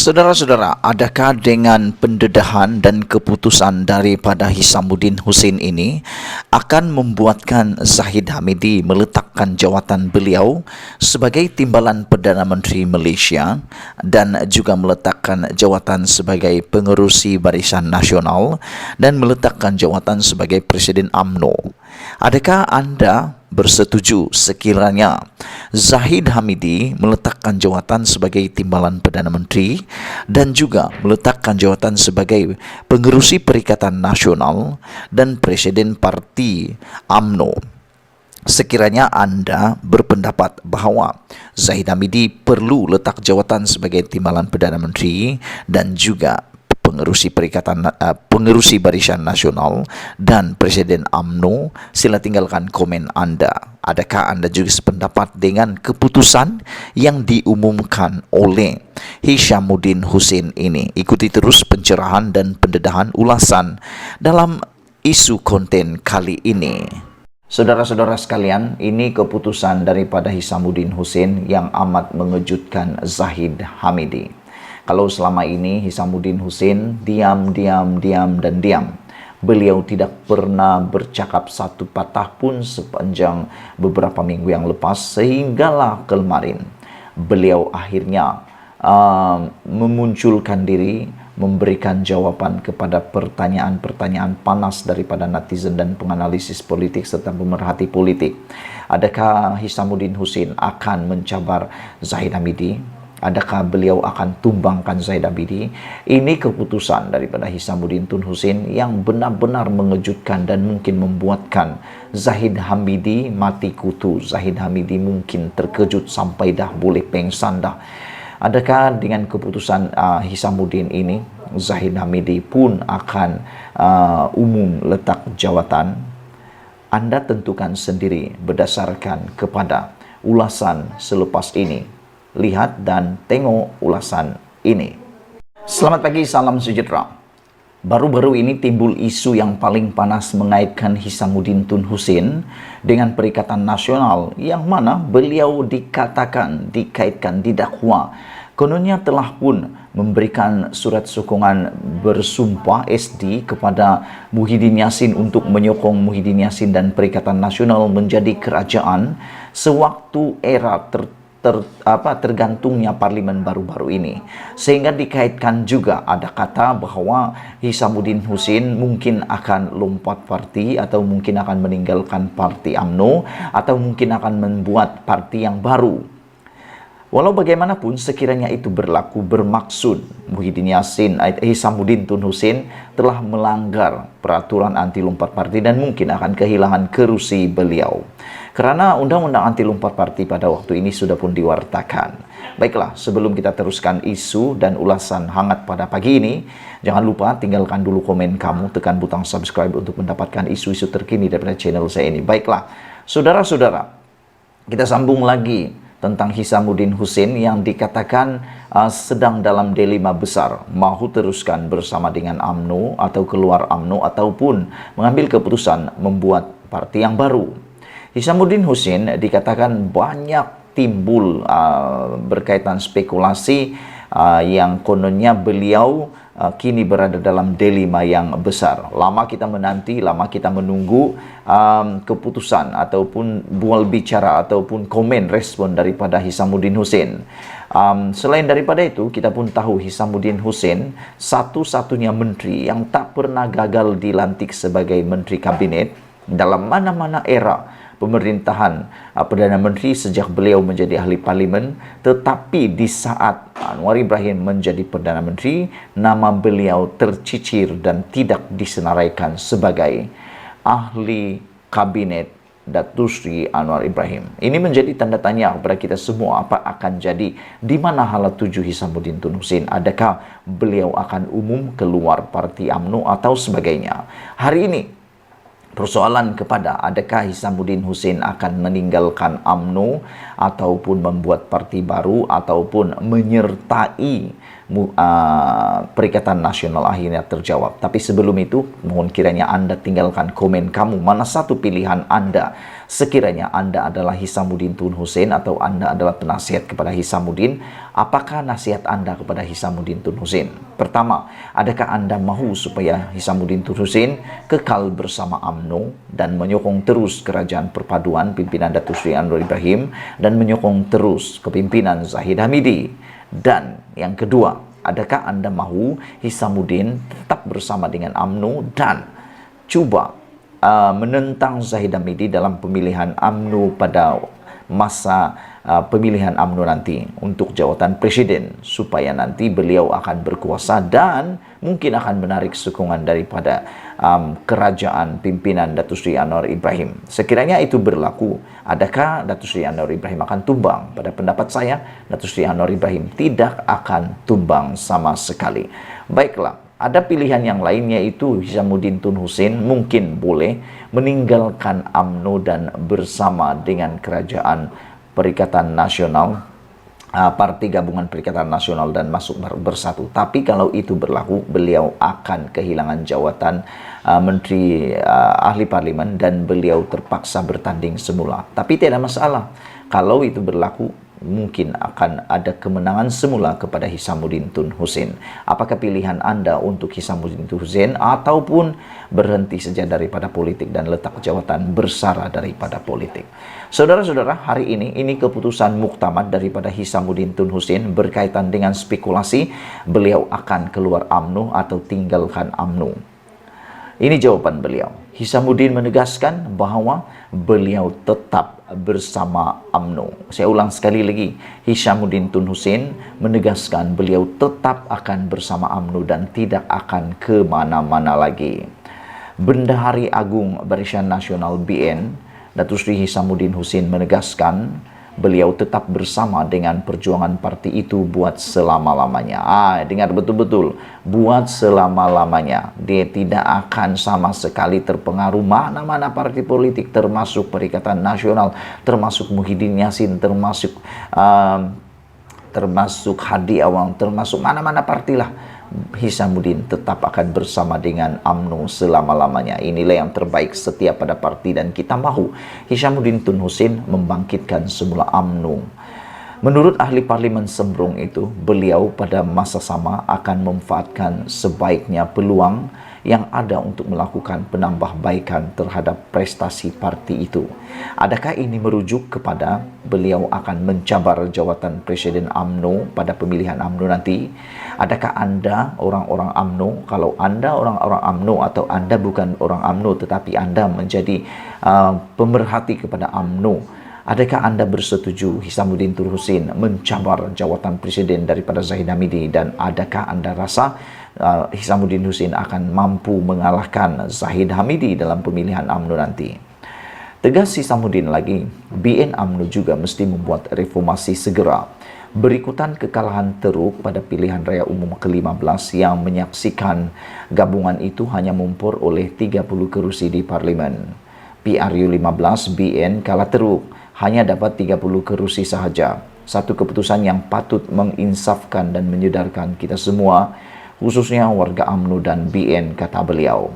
Saudara-saudara, adakah dengan pendedahan dan keputusan daripada Hisamuddin Hussein ini akan membuatkan Zahid Hamidi meletakkan jawatan beliau sebagai Timbalan Perdana Menteri Malaysia dan juga meletakkan jawatan sebagai Pengerusi Barisan Nasional dan meletakkan jawatan sebagai Presiden UMNO? Adakah anda bersetuju sekiranya Zahid Hamidi meletakkan jawatan sebagai Timbalan Perdana Menteri dan juga meletakkan jawatan sebagai Pengerusi Perikatan Nasional dan Presiden Parti UMNO? Sekiranya anda berpendapat bahawa Zahid Hamidi perlu letak jawatan sebagai Timbalan Perdana Menteri dan juga Pengerusi Barisan Nasional dan Presiden UMNO, sila tinggalkan komen anda. Adakah anda juga sependapat dengan keputusan yang diumumkan oleh Hisamuddin Hussein ini? Ikuti terus pencerahan dan pendedahan ulasan dalam isu konten kali ini. Saudara-saudara sekalian, ini keputusan daripada Hisamuddin Hussein yang amat mengejutkan Zahid Hamidi. Kalau selama ini Hisamuddin Hussein diam. Beliau tidak pernah bercakap satu patah pun sepanjang beberapa minggu yang lepas, sehinggalah kemarin beliau akhirnya memunculkan diri, memberikan jawaban kepada pertanyaan-pertanyaan panas daripada netizen dan penganalisis politik serta pemerhati politik. Adakah Hisamuddin Hussein akan mencabar Zahid Hamidi? Adakah beliau akan tumbangkan Zahid Hamidi? Ini keputusan daripada Hisamuddin Tun Hussein yang benar-benar mengejutkan dan mungkin membuatkan Zahid Hamidi mati kutu. Zahid Hamidi mungkin terkejut sampai dah boleh pengsan dah. Adakah dengan keputusan Hisamuddin ini Zahid Hamidi pun akan umum letak jawatan? Anda tentukan sendiri berdasarkan kepada ulasan selepas ini. Lihat dan tengok ulasan ini. Selamat pagi, salam sejahtera. Baru-baru ini timbul isu yang paling panas mengaitkan Hisamuddin Tun Hussein dengan Perikatan Nasional, yang mana beliau dikaitkan didakwa kononnya telah pun memberikan surat sokongan bersumpah SD kepada Muhyiddin Yassin untuk menyokong Muhyiddin Yassin dan Perikatan Nasional menjadi kerajaan sewaktu era tergantungnya parlimen baru-baru ini, sehingga dikaitkan juga ada kata bahawa Hisamuddin Hussein mungkin akan lompat parti atau mungkin akan meninggalkan parti UMNO atau mungkin akan membuat parti yang baru. Walau bagaimanapun, sekiranya itu bermaksud Muhyiddin Yassin, Hisamuddin Tun Hussein telah melanggar peraturan anti lompat parti dan mungkin akan kehilangan kerusi beliau. Kerana undang-undang anti lompat parti pada waktu ini sudah pun diwartakan. Baiklah, sebelum kita teruskan isu dan ulasan hangat pada pagi ini, jangan lupa tinggalkan dulu komen kamu, tekan butang subscribe untuk mendapatkan isu-isu terkini daripada channel saya ini. Baiklah, saudara-saudara, kita sambung lagi tentang Hisamuddin Hussein yang dikatakan sedang dalam dilema besar, mahu teruskan bersama dengan UMNO atau keluar UMNO ataupun mengambil keputusan membuat parti yang baru. Hisamuddin Hussein dikatakan banyak timbul berkaitan spekulasi yang kononnya beliau kini berada dalam dilema yang besar. Lama kita menanti, lama kita menunggu keputusan ataupun bual bicara ataupun komen respon daripada Hisamuddin Hussein. Selain daripada itu, kita pun tahu Hisamuddin Hussein satu-satunya menteri yang tak pernah gagal dilantik sebagai menteri kabinet dalam mana-mana era pemerintahan Perdana Menteri sejak beliau menjadi ahli parlimen. Tetapi di saat Anwar Ibrahim menjadi Perdana Menteri, nama beliau tercicir dan tidak disenaraikan sebagai ahli kabinet Datuk Seri Anwar Ibrahim. Ini menjadi tanda tanya kepada kita semua, apa akan jadi, di mana hala tuju Hisamuddin Tun Hussein? Adakah beliau akan umum keluar parti UMNO atau sebagainya? Hari ini persoalan kepada adakah Hisamuddin Hussein akan meninggalkan UMNO ataupun membuat parti baru ataupun menyertai Perikatan Nasional akhirnya terjawab. Tapi sebelum itu, mohon kiranya Anda tinggalkan komen kamu. Mana satu pilihan Anda? Sekiranya Anda adalah Hisamuddin Tun Hussein atau Anda adalah penasihat kepada Hisamuddin, apakah nasihat Anda kepada Hisamuddin Tun Hussein? Pertama, adakah Anda mahu supaya Hisamuddin Tun Hussein kekal bersama UMNO dan menyokong terus kerajaan perpaduan pimpinan Datuk Seri Anwar Ibrahim dan menyokong terus kepimpinan Zahid Hamidi? Dan yang kedua, adakah Anda mahu Hisamuddin tetap bersama dengan UMNO dan cuba menentang Zahid Hamidi dalam pemilihan UMNO pada masa pemilihan UMNO nanti untuk jawatan presiden, supaya nanti beliau akan berkuasa dan mungkin akan menarik sokongan daripada kerajaan pimpinan Datuk Seri Anwar Ibrahim. Sekiranya itu berlaku, adakah Datuk Seri Anwar Ibrahim akan tumbang? Pada pendapat saya, Datuk Seri Anwar Ibrahim tidak akan tumbang sama sekali. Baiklah, ada pilihan yang lain, yaitu Hisamuddin Tun Hussein mungkin boleh meninggalkan UMNO dan bersama dengan kerajaan Perikatan Nasional, Parti Gabungan Perikatan Nasional dan masuk bersatu. Tapi kalau itu berlaku, beliau akan kehilangan jawatan Menteri Ahli Parlimen dan beliau terpaksa bertanding semula. Tapi tidak masalah. Kalau itu berlaku, mungkin akan ada kemenangan semula kepada Hisamuddin Tun Hussein. Apakah pilihan Anda untuk Hisamuddin Tun Hussein ataupun berhenti saja daripada politik dan letak jawatan bersara daripada politik? Saudara-saudara, hari ini keputusan muktamad daripada Hisamuddin Tun Hussein berkaitan dengan spekulasi beliau akan keluar UMNO atau tinggalkan UMNO. Ini jawaban beliau. Hisamuddin menegaskan bahawa beliau tetap bersama UMNO. Saya ulang sekali lagi, Hisamuddin Tun Hussein menegaskan beliau tetap akan bersama UMNO dan tidak akan ke mana-mana lagi. Bendahari Agung Barisan Nasional BN, Datuk Seri Hisamuddin Hussein menegaskan beliau tetap bersama dengan perjuangan parti itu buat selama-lamanya. Dengar betul-betul, buat selama-lamanya. Dia tidak akan sama sekali terpengaruh mana-mana parti politik, termasuk Perikatan Nasional, termasuk Muhyiddin Yassin, termasuk Hadi Awang, termasuk mana-mana partilah. Hisamuddin tetap akan bersama dengan UMNO selama-lamanya. Inilah yang terbaik setiap pada parti dan kita mahu Hisamuddin Tun Hussein membangkitkan semula UMNO. Menurut ahli parlimen Sembrong itu, beliau pada masa sama akan memanfaatkan sebaiknya peluang yang ada untuk melakukan penambahbaikan terhadap prestasi parti itu. Adakah ini merujuk kepada beliau akan mencabar jawatan Presiden UMNO pada pemilihan UMNO nanti? Adakah Anda orang-orang UMNO, kalau Anda orang-orang UMNO atau Anda bukan orang UMNO tetapi Anda menjadi pemerhati kepada UMNO, adakah Anda bersetuju Hisamuddin Tun Hussein mencabar jawatan presiden daripada Zahid Hamidi, dan adakah Anda rasa Hisamuddin Hussein akan mampu mengalahkan Zahid Hamidi dalam pemilihan UMNO nanti? Tegas Hisamuddin lagi, BN UMNO juga mesti membuat reformasi segera. Berikutan kekalahan teruk pada pilihan raya umum ke-15 yang menyaksikan gabungan itu hanya memperoleh 30 kerusi di parlimen. PRU 15 BN kalah teruk, hanya dapat 30 kerusi sahaja. Satu keputusan yang patut menginsafkan dan menyedarkan kita semua, khususnya warga UMNO dan BN, kata beliau.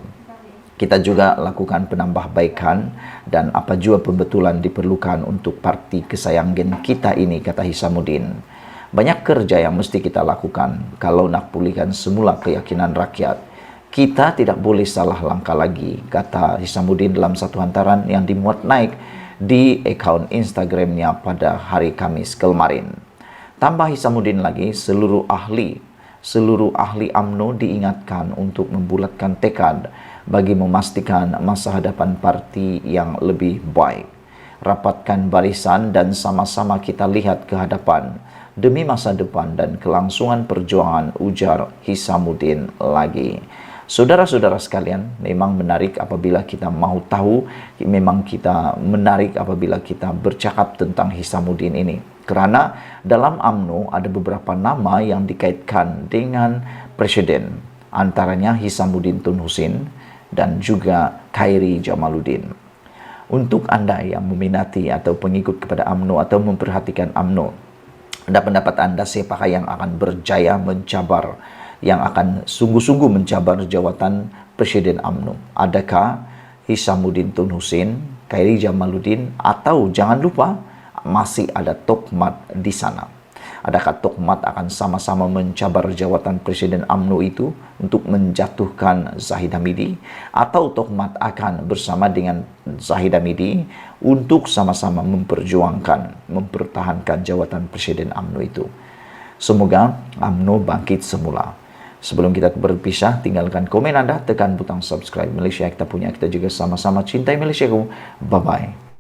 Kita juga lakukan penambahbaikan dan apa jua pembetulan diperlukan untuk parti kesayangan kita ini, kata Hisamuddin. Banyak kerja yang mesti kita lakukan kalau nak pulihkan semula keyakinan rakyat. Kita tidak boleh salah langkah lagi, kata Hisamuddin dalam satu hantaran yang dimuat naik di akaun Instagramnya pada hari Kamis kemarin. Tambah Hisamuddin lagi, seluruh ahli UMNO diingatkan untuk membulatkan tekad bagi memastikan masa hadapan parti yang lebih baik. Rapatkan barisan dan sama-sama kita lihat ke hadapan demi masa depan dan kelangsungan perjuangan, ujar Hisamuddin lagi. Saudara-saudara sekalian, memang menarik apabila kita mahu tahu, memang kita menarik apabila kita bercakap tentang Hisamuddin ini. Kerana dalam UMNO ada beberapa nama yang dikaitkan dengan presiden, antaranya Hisamuddin Tun Hussein dan juga Khairi Jamaluddin. Untuk Anda yang meminati atau pengikut kepada UMNO atau memperhatikan UMNO, Ada pendapat Anda siapakah yang akan berjaya mencabar, yang akan sungguh-sungguh mencabar jawatan Presiden UMNO? Adakah Hisamuddin Tun Hussein, Khairi Jamaluddin, atau jangan lupa masih ada Tokmat di sana? Adakah Tokmat akan sama-sama mencabar jawatan Presiden UMNO itu untuk menjatuhkan Zahid Hamidi, atau Tokmat akan bersama dengan Zahid Hamidi untuk sama-sama memperjuangkan, mempertahankan jawatan Presiden UMNO itu? Semoga UMNO bangkit semula. Sebelum kita berpisah, tinggalkan komen Anda, tekan butang subscribe. Malaysia kita punya, kita juga sama-sama cintai Malaysia. Bye-bye.